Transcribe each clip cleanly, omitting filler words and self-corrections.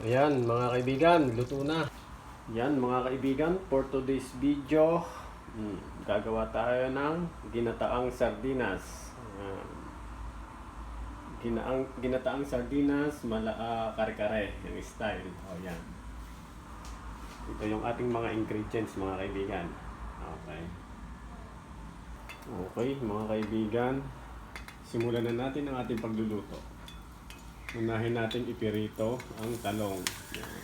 Ayan mga kaibigan, luto na. Yan mga kaibigan, for today's video, gagawa tayo ng ginataang sardinas. Ayan. Ginataang sardinas, kare-kare, yung style. O yan. Ito yung ating mga ingredients mga kaibigan. Okay. Okay mga kaibigan, simulan na natin ang ating pagluluto. Unahin natin ipirito ang talong. Yan.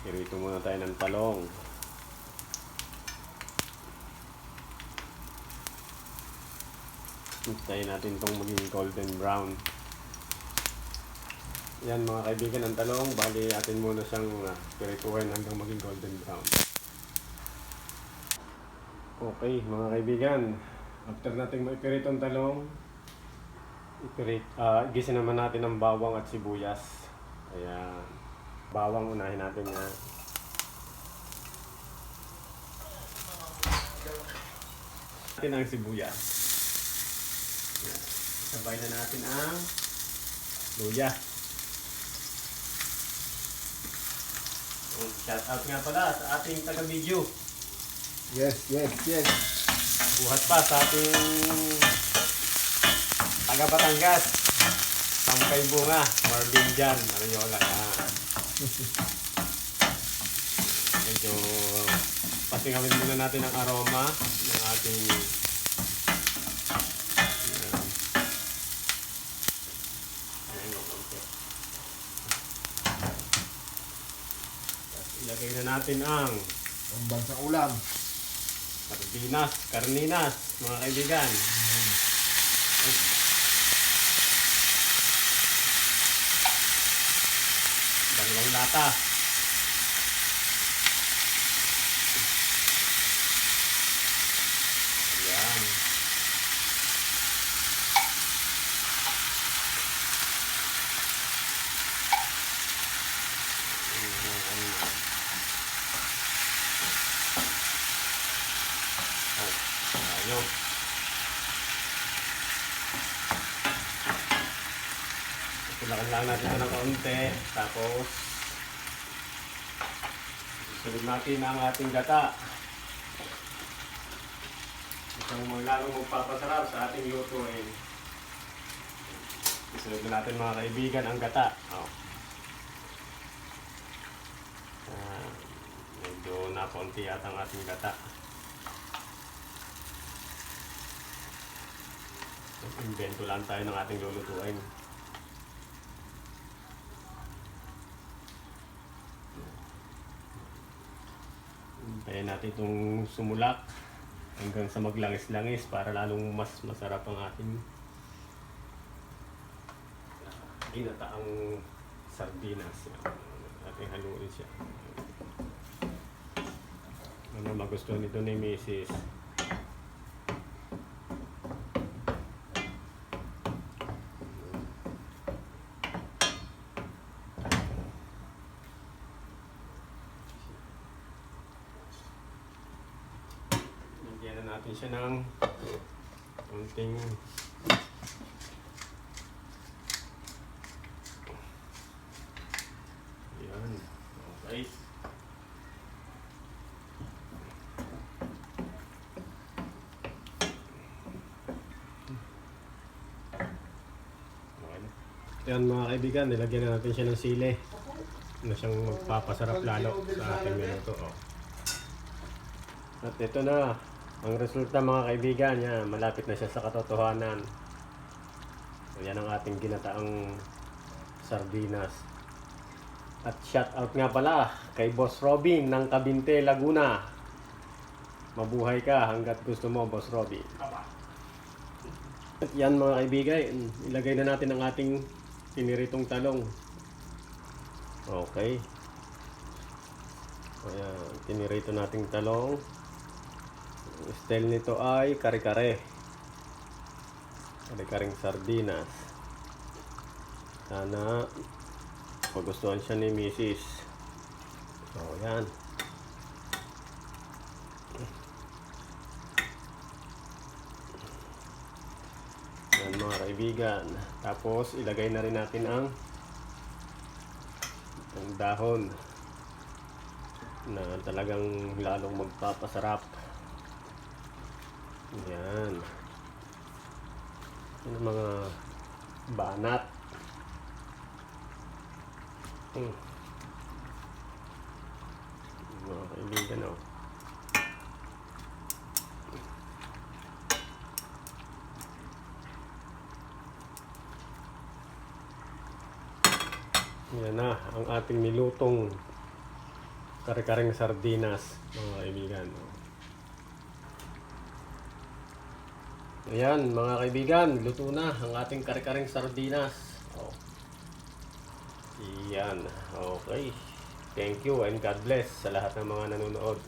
Pirito muna tayo ng talong. Hintayin natin itong maging golden brown. Yan mga kaibigan, ang talong. Bali atin muna siyang pirituhin hanggang maging golden brown. Okay mga kaibigan, after natin maipirito ang talong, gisa naman natin ng bawang at sibuyas. Ayan. Bawang unahin natin yan. Natin ang sibuyas. Ayan. Sabay na natin ang luya. Shout out nga pala sa ating taga-video. Yes. Buhat pa sa ating taga-Batangas. Sampay Bunga, Marvin Jan, Ariola. Medyo pasingawin muna natin ang aroma ng ating ilagay na natin ang Pambansang ulam. sardinas, karninas, mga kaibigan. Dalawang lata. Ayan. Ayun. Tulakan lang natin ito ng kaunti. Tapos sunod natin ang ating gata. Isang lalong magpapasarap sa ating lutuin. Isunod natin mga kaibigan ang gata. Medyo napunti yata ang ating gata. Invento lang tayo ng ating lulutuin. Hintayin natin itong sumulak hanggang sa maglangis-langis para lalong mas masarap ang ating ginataang sardinas. Ating haluin siya. Ano magustuhan nito ni Mrs. Lagyan na natin siya ng konting yan. Okay. Yan mga kaibigan, nilagyan na natin siya ng sili na siyang magpapasarap lalo sa ating minuto. At ito na ang resulta mga kaibigan. Yan, malapit na siya sa katotohanan. So, yan ang ating ginataang sardinas. At shout out nga pala kay Boss Robin ng Cabinte, Laguna. Mabuhay ka hanggat gusto mo, Boss Robin. At yan mga kaibigan, ilagay na natin ang ating piniritong talong. Okay. Ayan, pinirito nating talong. Ang style nito ay kare-kare. Kare-kareng sardinas. Sana magustuhan siya ni Mrs. So, yan. Yan mga kaibigan. Tapos ilagay na rin natin ang ng dahon na talagang lalong magpapasarap. Yan. Yan ang mga banat. Mga kaibigan, oh. Yan na ang ating nilutong kare-kareng sardinas, mga kaibigan. Ayan, mga kaibigan, luto na ang ating kare-kareng sardinas. Oh. Yan, okay. Thank you and God bless sa lahat ng mga nanonood.